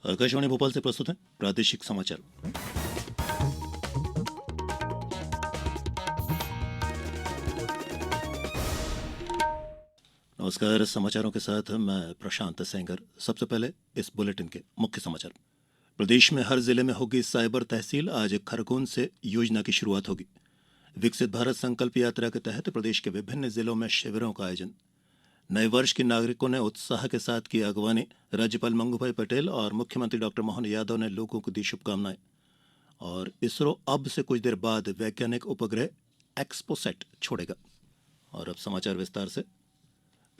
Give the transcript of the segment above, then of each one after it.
आकाशवाणी भोपाल से प्रस्तुत है प्रादेशिक समाचार। नमस्कार, समाचारों के साथ मैं प्रशांत सेंगर। सबसे पहले इस बुलेटिन के मुख्य समाचार। प्रदेश में हर जिले में होगी साइबर तहसील। आज खरगोन से योजना की शुरुआत होगी। विकसित भारत संकल्प यात्रा के तहत प्रदेश के विभिन्न जिलों में शिविरों का आयोजन। नए वर्ष के नागरिकों ने उत्साह के साथ की अगवानी। राज्यपाल मंगूभाई पटेल और मुख्यमंत्री डॉ मोहन यादव ने लोगों को दी शुभकामनाएं। और इसरो अब से कुछ देर बाद वैज्ञानिक उपग्रह एक्सपोसैट छोड़ेगा। और अब समाचार विस्तार से।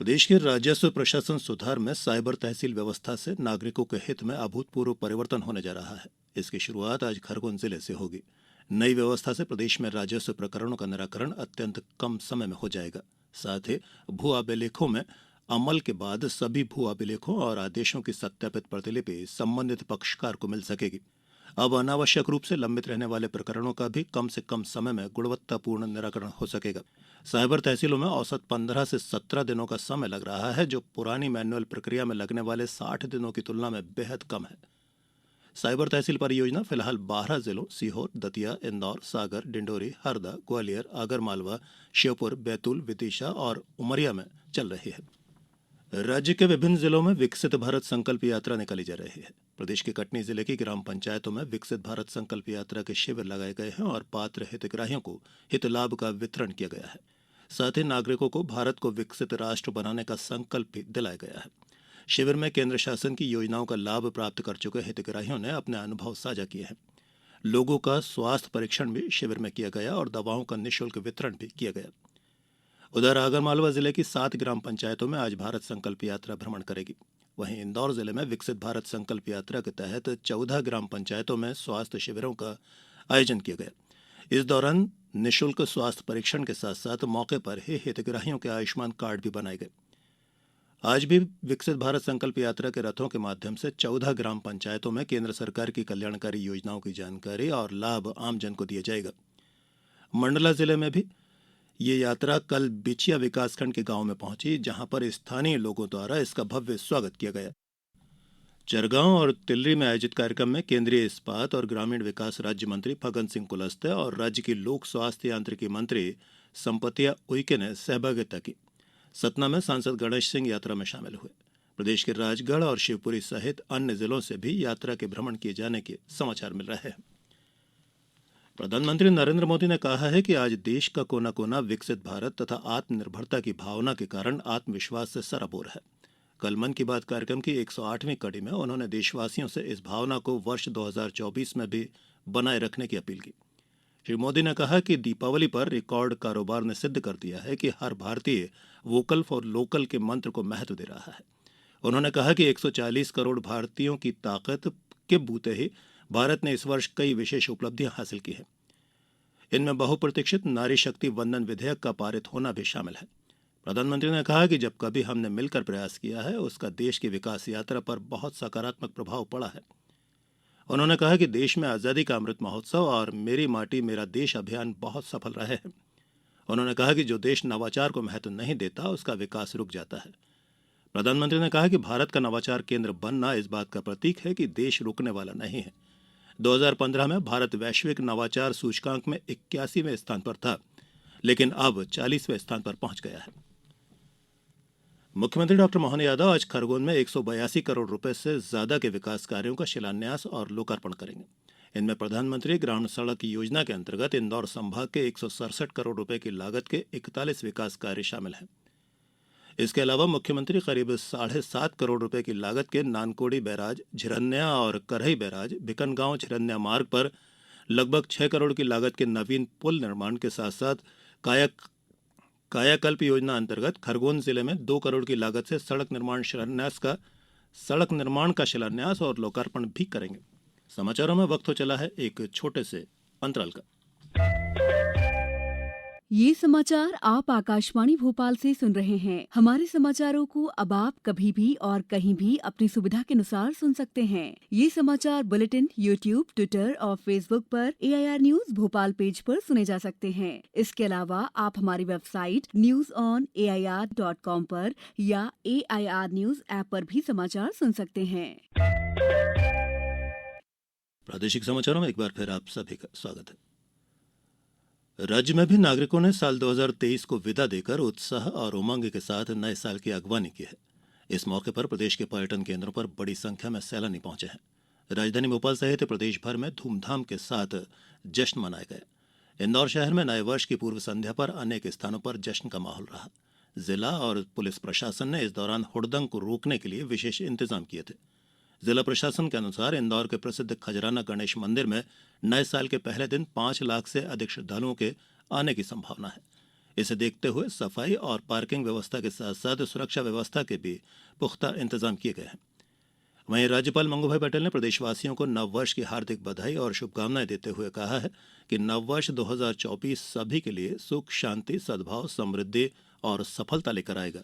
प्रदेश के राजस्व प्रशासन सुधार में साइबर तहसील व्यवस्था से नागरिकों के हित में अभूतपूर्व परिवर्तन होने जा रहा है। इसकी शुरुआत आज खरगोन जिले से होगी। नई व्यवस्था से प्रदेश में राजस्व प्रकरणों का निराकरण अत्यंत कम समय में हो जाएगा। साथ ही भू अभिलेखों में अमल के बाद सभी भू अभिलेखों और आदेशों की सत्यापित प्रतिलिपि संबंधित पक्षकार को मिल सकेगी। अब अनावश्यक रूप से लंबित रहने वाले प्रकरणों का भी कम से कम समय में गुणवत्तापूर्ण निराकरण हो सकेगा। साइबर तहसीलों में औसत 15 से 17 दिनों का समय लग रहा है, जो पुरानी मैनुअल प्रक्रिया में लगने वाले 60 दिनों की तुलना में बेहद कम है। साइबर तहसील परियोजना फिलहाल 12 जिलों सीहोर, दतिया, इंदौर, सागर, डिंडोरी, हरदा, ग्वालियर, आगरमालवा, श्योपुर, बैतूल, विदिशा और उमरिया में चल रही है। राज्य के विभिन्न जिलों में विकसित भारत संकल्प यात्रा निकाली जा रही है। प्रदेश के कटनी जिले की ग्राम पंचायतों में विकसित भारत संकल्प यात्रा के शिविर लगाए गए हैं और पात्र हितग्राहियों को हित लाभ का वितरण किया गया है। साथ ही नागरिकों को भारत को विकसित राष्ट्र बनाने का संकल्प भी दिलाया गया है। शिविर में केंद्र शासन की योजनाओं का लाभ प्राप्त कर चुके हितग्राहियों ने अपने अनुभव साझा किए हैं। लोगों का स्वास्थ्य परीक्षण भी शिविर में किया गया और दवाओं का निःशुल्क वितरण भी किया गया। उधर आगरमालवा जिले की 7 ग्राम पंचायतों में आज भारत संकल्प यात्रा भ्रमण करेगी। वहीं इंदौर जिले में विकसित भारत संकल्प यात्रा के तहत 14 ग्राम पंचायतों में स्वास्थ्य शिविरों का आयोजन किया गया। इस दौरान निःशुल्क स्वास्थ्य परीक्षण के साथ साथ मौके पर ही हितग्राहियों के आयुष्मान कार्ड भी बनाए गए। आज भी विकसित भारत संकल्प यात्रा के रथों के माध्यम से 14 ग्राम पंचायतों में केंद्र सरकार की कल्याणकारी योजनाओं की जानकारी और लाभ आमजन को दिया जाएगा। मंडला जिले में भी ये यात्रा कल बिछिया विकासखंड के गांव में पहुंची, जहां पर स्थानीय लोगों द्वारा इसका भव्य स्वागत किया गया। चरगांव और तिल्ली में आयोजित कार्यक्रम में केंद्रीय इस्पात और ग्रामीण विकास राज्य मंत्री फग्गन सिंह कुलस्ते और राज्य की लोक स्वास्थ्य यांत्रिकी मंत्री संपतिया उइके ने सहभागिता की। सतना में सांसद गणेश सिंह यात्रा में शामिल हुए। प्रदेश के राजगढ़ और शिवपुरी सहित अन्य जिलों से भी यात्रा के भ्रमण किए जाने के समाचार मिल रहे हैं। प्रधानमंत्री नरेंद्र मोदी ने कहा है कि आज देश का कोना कोना विकसित भारत तथा आत्मनिर्भरता की भावना के कारण आत्मविश्वास से सराबोर है। कल मन की बात कार्यक्रम की 108वीं कड़ी में उन्होंने देशवासियों से इस भावना को वर्ष 2024 में भी बनाए रखने की अपील की। श्री मोदी ने कहा कि दीपावली पर रिकॉर्ड कारोबार ने सिद्ध कर दिया है कि हर भारतीय वोकल फॉर लोकल के मंत्र को महत्व दे रहा है। उन्होंने कहा कि 140 करोड़ भारतीयों की ताकत के बूते ही भारत ने इस वर्ष कई विशेष उपलब्धियां हासिल की हैं। इनमें बहुप्रतीक्षित नारी शक्ति वंदन विधेयक का पारित होना भी शामिल है। प्रधानमंत्री ने कहा कि जब कभी हमने मिलकर प्रयास किया है, उसका देश की विकास यात्रा पर बहुत सकारात्मक प्रभाव पड़ा है। उन्होंने कहा कि देश में आज़ादी का अमृत महोत्सव और मेरी माटी मेरा देश अभियान बहुत सफल रहे हैं। उन्होंने कहा कि जो देश नवाचार को महत्व नहीं देता, उसका विकास रुक जाता है। प्रधानमंत्री ने कहा कि भारत का नवाचार केंद्र बनना इस बात का प्रतीक है कि देश रुकने वाला नहीं है। 2015 में भारत वैश्विक नवाचार सूचकांक में 81वें स्थान पर था, लेकिन अब 40वें स्थान पर पहुंच गया है। मुख्यमंत्री डॉ मोहन यादव आज खरगोन में 182 करोड़ रुपए से ज्यादा के विकास कार्यों का शिलान्यास और लोकार्पण करेंगे। इनमें प्रधानमंत्री ग्रामीण सड़क योजना के अंतर्गत इंदौर संभाग के 167 करोड़ रुपए की लागत के 41 विकास कार्य शामिल हैं। इसके अलावा मुख्यमंत्री करीब 7.5 करोड़ रुपए की लागत के नानकोड़ी बैराज, झिरन्या और करही बैराज, भिकनगांव झिरन्या मार्ग पर लगभग 6 करोड़ की लागत के नवीन पुल निर्माण के साथ साथ कायाकल्प योजना अंतर्गत खरगोन जिले में 2 करोड़ की लागत से सड़क निर्माण का शिलान्यास और लोकार्पण भी करेंगे। समाचारों में वक्त हो चला है एक छोटे से अंतराल का। ये समाचार आप आकाशवाणी भोपाल से सुन रहे हैं। हमारे समाचारों को अब आप कभी भी और कहीं भी अपनी सुविधा के अनुसार सुन सकते हैं। ये समाचार बुलेटिन यूट्यूब, ट्विटर और फेसबुक पर AIR न्यूज भोपाल पेज पर सुने जा सकते हैं। इसके अलावा आप हमारी वेबसाइट newsonair.com पर या AIR न्यूज ऐप पर भी समाचार सुन सकते हैं। प्रादेशिक समाचारों में एक बार फिर आप सभी का स्वागत है। राज्य में भी नागरिकों ने साल 2023 को विदा देकर उत्साह और उमंग के साथ नए साल की अगवानी की है। इस मौके पर प्रदेश के पर्यटन केंद्रों पर बड़ी संख्या में सैलानी पहुंचे हैं। राजधानी भोपाल सहित प्रदेश भर में धूमधाम के साथ जश्न मनाए गए। इंदौर शहर में नए वर्ष की पूर्व संध्या पर अनेक स्थानों पर जश्न का माहौल रहा। जिला और पुलिस प्रशासन ने इस दौरान हुड़दंग को रोकने के लिए विशेष इंतजाम किए थे। जिला प्रशासन के अनुसार इंदौर के प्रसिद्ध खजराना गणेश मंदिर में नए साल के पहले दिन 5 लाख से अधिक श्रद्धालुओं के आने की संभावना है। इसे देखते हुए सफाई और पार्किंग व्यवस्था के साथ साथ सुरक्षा व्यवस्था के भी पुख्ता इंतजाम किए गए हैं। वहीं राज्यपाल मंगूभाई पटेल ने प्रदेशवासियों को नववर्ष की हार्दिक बधाई और शुभकामनाएं देते हुए कहा है कि नववर्ष 2024 सभी के लिए सुख, शांति, सद्भाव, समृद्धि और सफलता लेकर आएगा।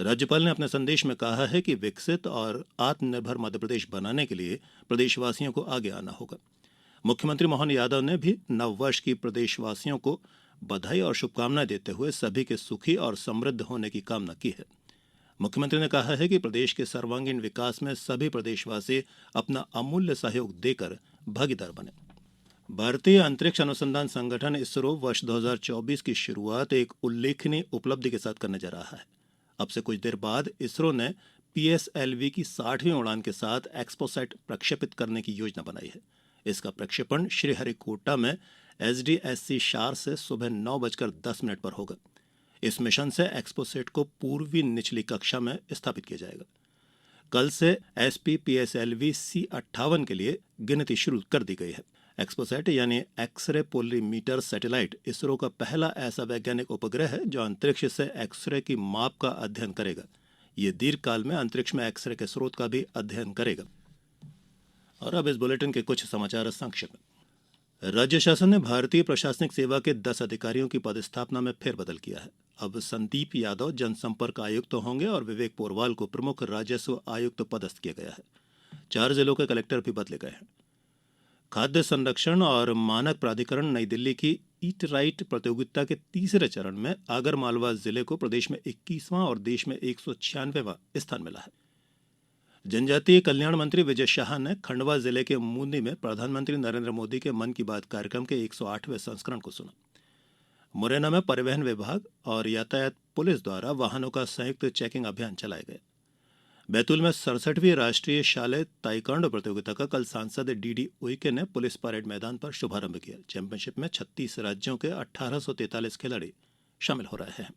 राज्यपाल ने अपने संदेश में कहा है कि विकसित और आत्मनिर्भर मध्यप्रदेश बनाने के लिए प्रदेशवासियों को आगे आना होगा। मुख्यमंत्री मोहन यादव ने भी नववर्ष की प्रदेशवासियों को बधाई और शुभकामनाएं देते हुए सभी के सुखी और समृद्ध होने की कामना की है। मुख्यमंत्री ने कहा है कि प्रदेश के सर्वांगीण विकास में सभी प्रदेशवासी अपना अमूल्य सहयोग देकर भागीदार बने। भारतीय अंतरिक्ष अनुसंधान संगठन इसरो वर्ष 2024 की शुरुआत एक उल्लेखनीय उपलब्धि के साथ करने जा रहा है। अब से कुछ देर बाद इसरो ने PSLV की 60वीं उड़ान के साथ एक्सपोसैट प्रक्षेपित करने की योजना बनाई है। इसका प्रक्षेपण श्रीहरिकोटा में SDSC शार से सुबह 9:10 पर होगा। इस मिशन से एक्सपोसैट को पूर्वी निचली कक्षा में स्थापित किया जाएगा। कल से SP-PSLV C58 के लिए गिनती शुरू कर दी गई है। एक्सपोसैट यानी एक्सरे पोलरीमीटर सैटेलाइट इसरो का पहला ऐसा वैज्ञानिक उपग्रह है जो अंतरिक्ष से एक्सरे की माप का अध्ययन करेगा। ये दीर्घकाल में अंतरिक्ष में एक्सरे के स्रोत का भी अध्ययन करेगा। और अब इस बुलेटिन के कुछ समाचार संक्षेप में। राज्य शासन ने भारतीय प्रशासनिक सेवा के 10 अधिकारियों की पदस्थापना में फेरबदल किया है। अब संदीप यादव जनसंपर्क आयुक्त होंगे और विवेक पोरवाल को प्रमुख राजस्व आयुक्त पदस्थ किया गया है। 4 जिलों के कलेक्टर भी बदले गए हैं। खाद्य संरक्षण और मानक प्राधिकरण नई दिल्ली की ईट राइट प्रतियोगिता के तीसरे चरण में आगरमालवा जिले को प्रदेश में 21वां और देश में 196वां स्थान मिला है। जनजातीय कल्याण मंत्री विजय शाह ने खंडवा जिले के मूंदी में प्रधानमंत्री नरेंद्र मोदी के मन की बात कार्यक्रम के 108वें संस्करण को सुना। मुरैना में परिवहन विभाग और यातायात पुलिस द्वारा वाहनों का संयुक्त चेकिंग अभियान चलाए गए। बैतूल में 67वीं राष्ट्रीय शालेय ताइक्वांडो प्रतियोगिता का कल सांसद DD उइके ने पुलिस परेड मैदान पर शुभारंभ किया। चैंपियनशिप में 36 राज्यों के 1843 खिलाड़ी शामिल हो रहे हैं।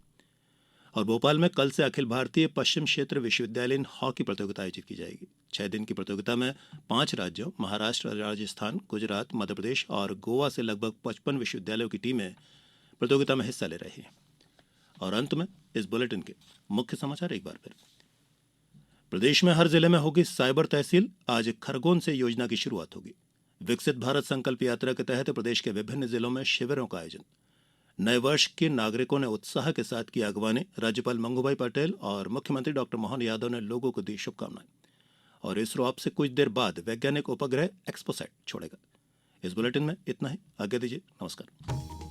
और भोपाल में कल से अखिल भारतीय पश्चिम क्षेत्र विश्वविद्यालयीन हॉकी प्रतियोगिता आयोजित की जाएगी। 6 दिन की प्रतियोगिता में 5 राज्यों महाराष्ट्र, राजस्थान, गुजरात, मध्यप्रदेश और गोवा से लगभग 55 विश्वविद्यालयों की टीमें प्रतियोगिता में हिस्सा ले रही हैं। और अंत में इस बुलेटिन के मुख्य समाचार एक बार फिर। प्रदेश में हर जिले में होगी साइबर तहसील। आज खरगोन से योजना की शुरुआत होगी। विकसित भारत संकल्प यात्रा के तहत प्रदेश के विभिन्न जिलों में शिविरों का आयोजन। नए वर्ष के नागरिकों ने उत्साह के साथ की अगवानी। राज्यपाल मंगूभाई पटेल और मुख्यमंत्री डॉक्टर मोहन यादव ने लोगों को दी शुभकामनाएं। और इसरो अब से कुछ देर बाद वैज्ञानिक उपग्रह एक्सपोसैट छोड़ेगा। इस बुलेटिन में इतना ही। आज्ञा दीजिए। नमस्कार।